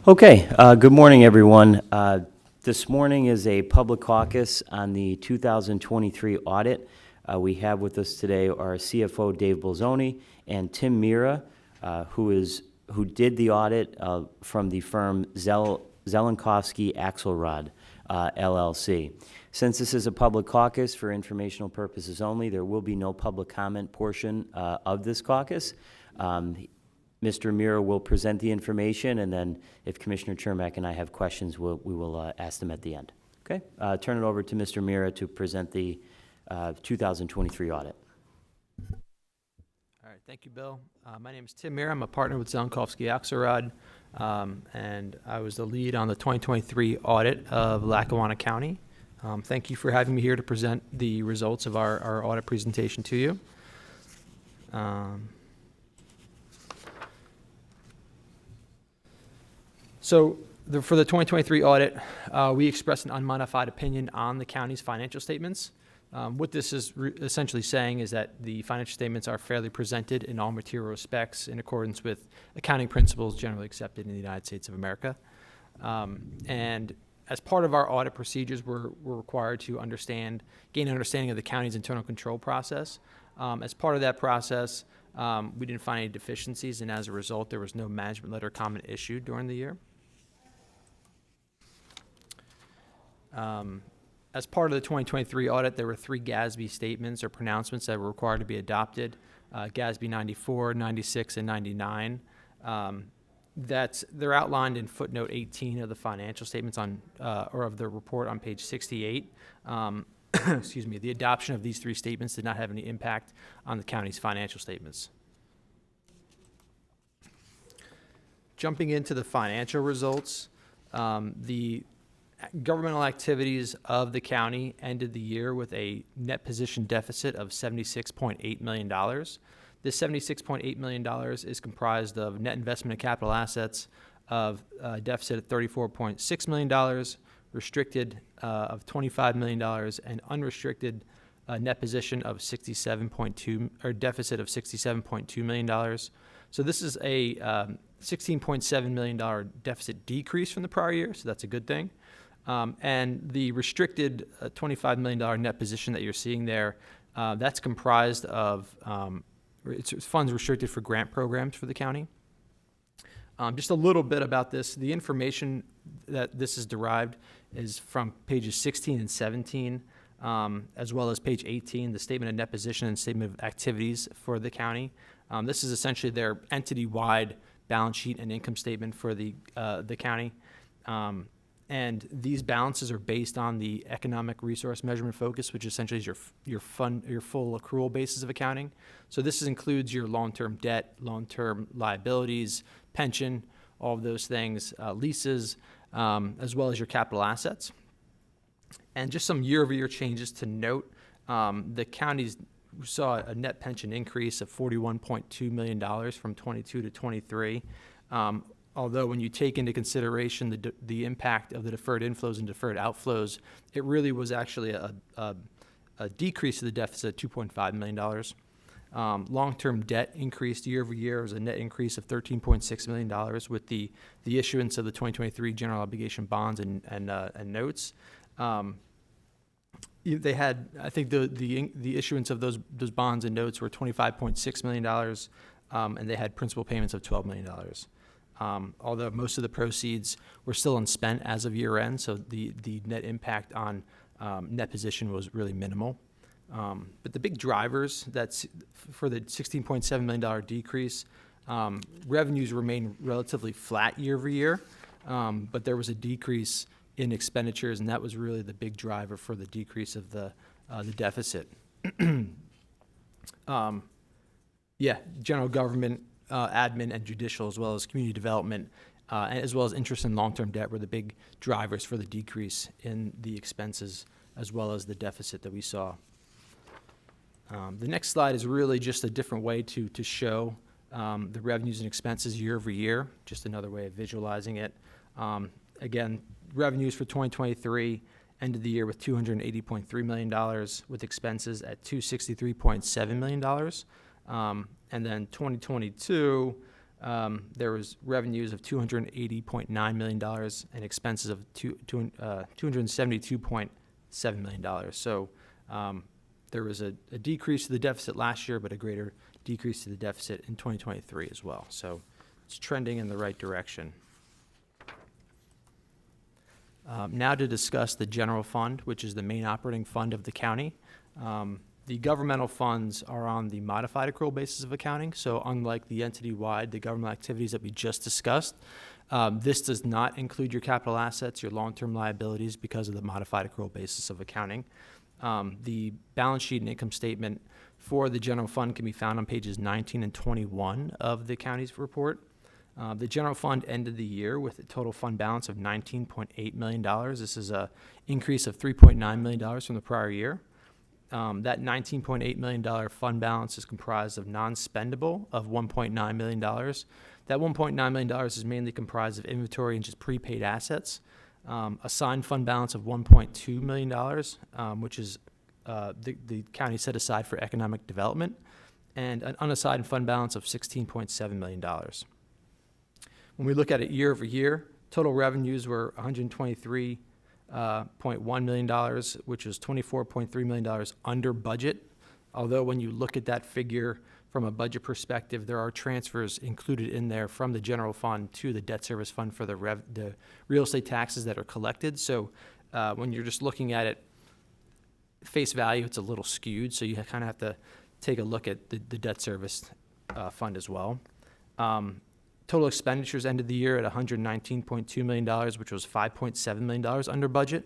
Okay, good morning, everyone. This morning is a public caucus on the 2023 audit. We have with us today our CFO, Dave Bolzoni, and Tim Mira, who did the audit from the firm Zelenkowski Axelrod, LLC. Since this is a public caucus for informational purposes only, there will be no public comment portion of this caucus. Mr. Mira will present the information, and then if Commissioner Chermak and I have questions, we will ask them at the end. Okay? Turn it over to Mr. Mira to present the 2023 audit. All right, thank you, Bill. My name is Tim Mira. I'm a partner with Zelenkowski Axelrod, and I was the lead on the 2023 audit of Lackawanna County. Thank you for having me here to present the results of our audit presentation to you. So for the 2023 audit, we expressed an unmodified opinion on the county's financial statements. What this is essentially saying is that the financial statements are fairly presented in all material respects in accordance with accounting principles generally accepted in the United States of America. And as part of our audit procedures, we're required to gain understanding of the county's internal control process. As part of that process, we didn't find any deficiencies, and as a result, there was no management letter comment issued during the year. As part of the 2023 audit, there were 3 GASB statements or pronouncements that were required to be adopted, GASB 94, 96, and 99. They're outlined in footnote 18 of the financial statements or of the report on page 68. Excuse me, the adoption of these 3 statements did not have any impact on the county's financial statements. Jumping into the financial results, the governmental activities of the county ended the year with a net position deficit of $76.8 million. This $76.8 million is comprised of net investment in capital assets of a deficit of $34.6 million, restricted of $25 million, and unrestricted net position of deficit of $67.2 million. So this is a $16.7 million deficit decrease from the prior year, so that's a good thing. And the restricted $25 million net position that you're seeing there, that's comprised of it's funds restricted for grant programs for the county. Just a little bit about this. The information that this is derived is from pages 16 and 17, as well as page 18, the statement of net position and statement of activities for the county. This is essentially their entity-wide balance sheet and income statement for the county. And these balances are based on the economic resource measurement focus, which essentially is your full accrual basis of accounting. So this includes your long-term debt, long-term liabilities, pension, all of those things, leases, as well as your capital assets. And just some year-over-year changes to note. The counties saw a net pension increase of $41.2 million from 22 to 23. Although when you take into consideration the impact of the deferred inflows and deferred outflows, it really was actually a decrease of the deficit of $2.5 million. Long-term debt increased year over year. It was a net increase of $13.6 million with the issuance of the 2023 general obligation bonds and notes. They had, I think, the issuance of those bonds and notes were $25.6 million, and they had principal payments of $12 million. Although most of the proceeds were still unspent as of year end, so the net impact on net position was really minimal. But the big drivers that's for the $16.7 million decrease, revenues remained relatively flat year over year, but there was a decrease in expenditures, and that was really the big driver for the decrease of the deficit. General government, admin and judicial, as well as community development, and as well as interest and long-term debt were the big drivers for the decrease in the expenses as well as the deficit that we saw. The next slide is really just a different way to show the revenues and expenses year over year, just another way of visualizing it. Again, revenues for 2023 ended the year with $280.3 million, with expenses at $263.7 million. And then 2022 There was revenues of $280.9 million and expenses of $272.7 million. So there was a decrease to the deficit last year, but a greater decrease to the deficit in 2023 as well. So it's trending in the right direction. Now to discuss the general fund, which is the main operating fund of the county. The governmental funds are on the modified accrual basis of accounting. So unlike the entity-wide, the government activities that we just discussed, this does not include your capital assets, your long-term liabilities, because of the modified accrual basis of accounting. The balance sheet and income statement for the general fund can be found on pages 19 and 21 of the county's report. The general fund ended the year with a total fund balance of $19.8 million. This is an increase of $3.9 million from the prior year. That $19.8 million fund balance is comprised of non-spendable of $1.9 million. That $1.9 million is mainly comprised of inventory and just prepaid assets. Assigned fund balance of $1.2 million, which is the county set aside for economic development, and an unassigned fund balance of $16.7 million. When we look at it year over year, total revenues were $123.1 million, which was $24.3 million under budget. Although when you look at that figure from a budget perspective, there are transfers included in there from the general fund to the debt service fund for the real estate taxes that are collected. So when you're just looking at it face value, it's a little skewed. So you kind of have to take a look at the debt service fund as well. Total expenditures ended the year at $119.2 million, which was $5.7 million under budget.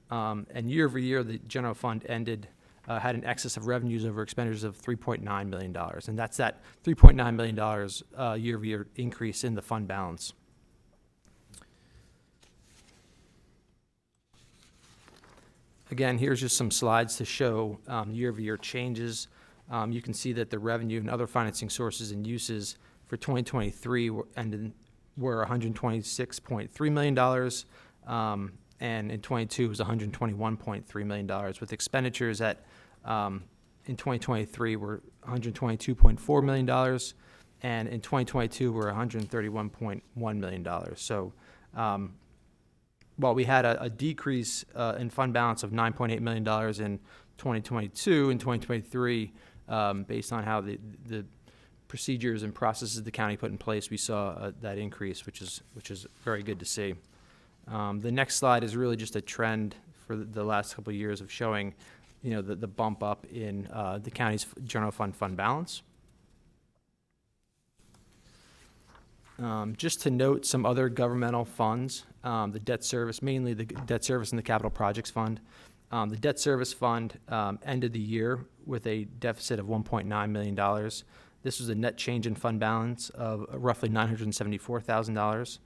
And year over year, the general fund had an excess of revenues over expenditures of $3.9 million. And that's that $3.9 million year over year increase in the fund balance. Again, here's just some slides to show year over year changes. You can see that the revenue and other financing sources and uses for 2023 were $126.3 million, and in 22 was $121.3 million, with expenditures at in 2023 were $122.4 million, and in 2022 were $131.1 million. So while we had a decrease in fund balance of $9.8 million in 2022, in 2023, based on how the procedures and processes the county put in place, we saw that increase, which is very good to see. The next slide is really just a trend for the last couple of years of showing, the bump up in the county's general fund balance. Just to note some other governmental funds, the debt service, mainly the debt service and the capital projects fund. The debt service fund ended the year with a deficit of $1.9 million. This was a net change in fund balance of roughly $974,000.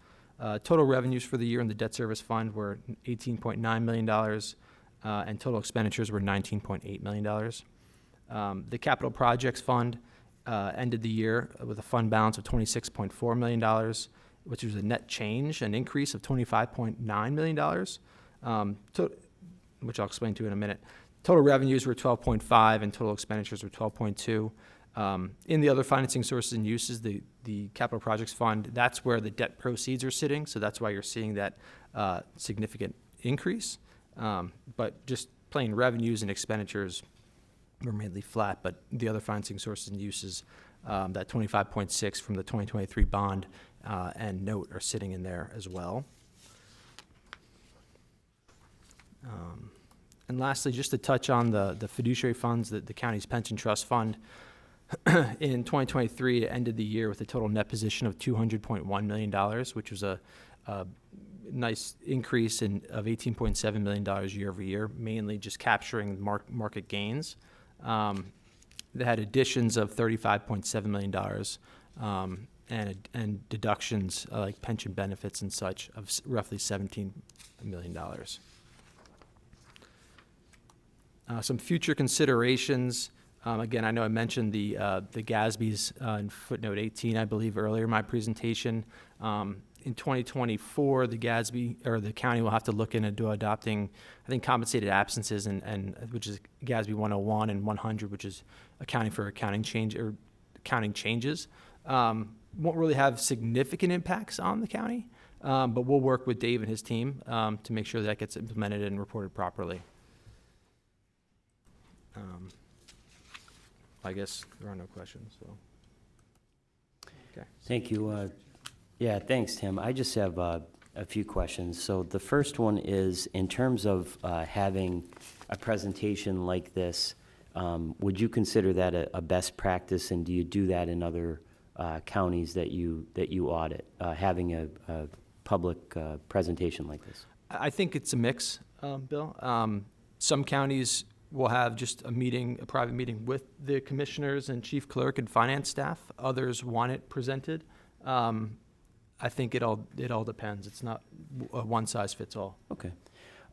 Total revenues for the year in the debt service fund were $18.9 million, and total expenditures were $19.8 million. The capital projects fund ended the year with a fund balance of $26.4 million, which was a net change, an increase of $25.9 million, which I'll explain to you in a minute. Total revenues were $12.5 and total expenditures were $12.2. In the other financing sources and uses, the capital projects fund, that's where the debt proceeds are sitting, so that's why you're seeing that significant increase. But just plain revenues and expenditures were mainly flat, but the other financing sources and uses, that 25.6 from the 2023 bond and note are sitting in there as well. And lastly, just to touch on the fiduciary funds, the county's pension trust fund. In 2023, it ended the year with a total net position of $200.1 million, which was a nice increase of $18.7 million year over year, mainly just capturing market gains. They had additions of $35.7 million and deductions like pension benefits and such of roughly $17 million. Some future considerations. Again, I know I mentioned the GASBs in footnote 18, I believe, earlier in my presentation. In 2024, the GASB or the county will have to look into adopting, I think, compensated absences, and which is GASB 101 and 100, which is accounting for accounting changes. won't really have significant impacts on the county, but we'll work with Dave and his team to make sure that gets implemented and reported properly. I guess there are no questions, so. Okay. Thank you. Yeah, thanks, Tim. I just have a few questions. So the first one is, in terms of having a presentation like this, would you consider that a best practice, and do you do that in other counties that you audit, having a public presentation like this? I think it's a mix, Bill. Some counties will have just a private meeting with the commissioners and chief clerk and finance staff. Others want it presented. I think it all depends. It's not a one size fits all. Okay.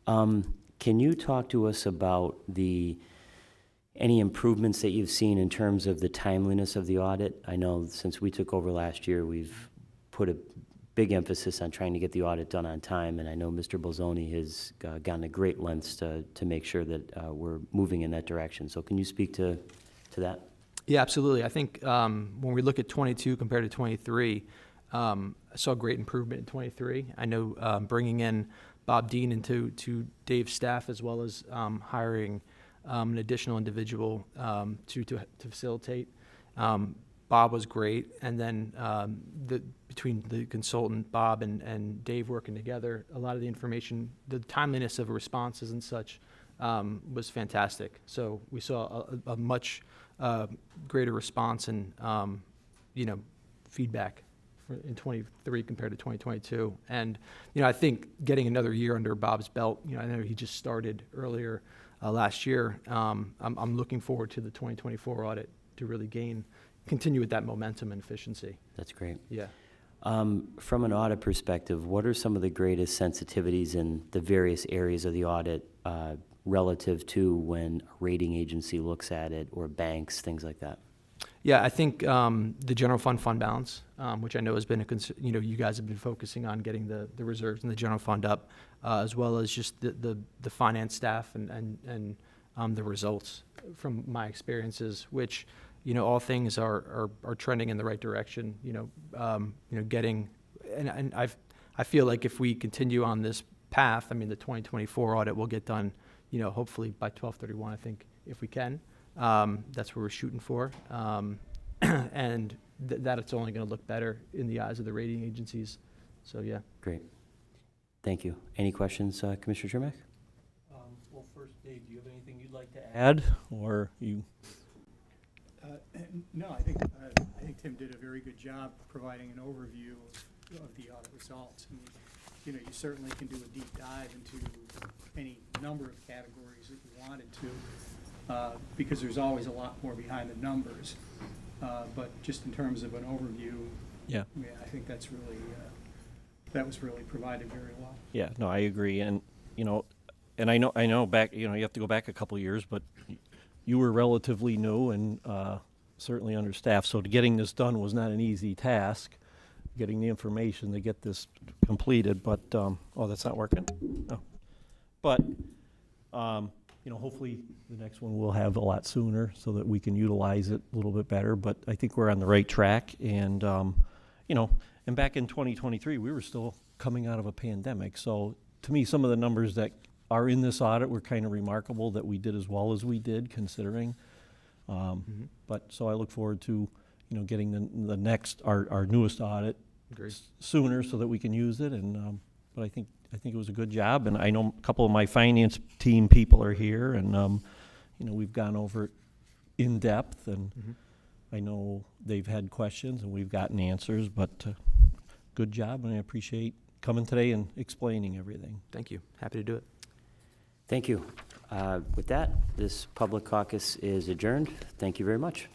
Can you talk to us about any improvements that you've seen in terms of the timeliness of the audit? I know since we took over last year, we've put a big emphasis on trying to get the audit done on time, and I know Mr. Bolzoni has gone to great lengths to make sure that we're moving in that direction. So can you speak to that? Yeah, absolutely. I think when we look at 22 compared to 23, I saw great improvement in 23. I know bringing in Bob Dean into Dave's staff, as well as hiring an additional individual to facilitate. Bob was great, and then between the consultant, Bob, and Dave working together, a lot of the information, the timeliness of responses and such was fantastic. So we saw a much greater response and feedback in 23 compared to 2022. And I think getting another year under Bob's belt, I know he just started earlier last year. I'm looking forward to the 2024 audit to really continue with that momentum and efficiency. That's great. Yeah. From an audit perspective, what are some of the greatest sensitivities in the various areas of the audit relative to when a rating agency looks at it, or banks, things like that? Yeah, I think the general fund balance, which I know has been you guys have been focusing on getting the reserves and the general fund up, as well as just the finance staff and the results from my experiences, which all things are trending in the right direction. Getting and I feel like if we continue on this path, the 2024 audit will get done, hopefully by 12/31. I think if we can. That's what we're shooting for, and that it's only going to look better in the eyes of the rating agencies. So yeah. Great. Thank you. Any questions, Commissioner Trimac? Well, first, Dave, do you have anything you'd like to add, or you? No, I think Tim did a very good job providing an overview of the audit results. You certainly can do a deep dive into any number of categories if you wanted to. Because there's always a lot more behind the numbers. But just in terms of an overview, Yeah, I think that was really provided very well. yeah, no, I agree, and and I know back, you have to go back a couple of years, but you were relatively new and certainly understaffed, so getting this done was not an easy task, getting the information to get this completed, but, oh, that's not working? Oh. But, hopefully the next one we'll have a lot sooner so that we can utilize it a little bit better. But I think we're on the right track. And, and back in 2023, we were still coming out of a pandemic. So to me, some of the numbers that are in this audit were kind of remarkable that we did as well as we did, considering. But so I look forward to, getting the next, our newest audit sooner so that we can use it. And, but I think it was a good job, and I know a couple of my finance team people are here, and we've gone over it in depth, and I know they've had questions, and we've gotten answers. But good job, and I appreciate coming today and explaining everything. Thank you. Happy to do it. Thank you. With that, this public caucus is adjourned. Thank you very much.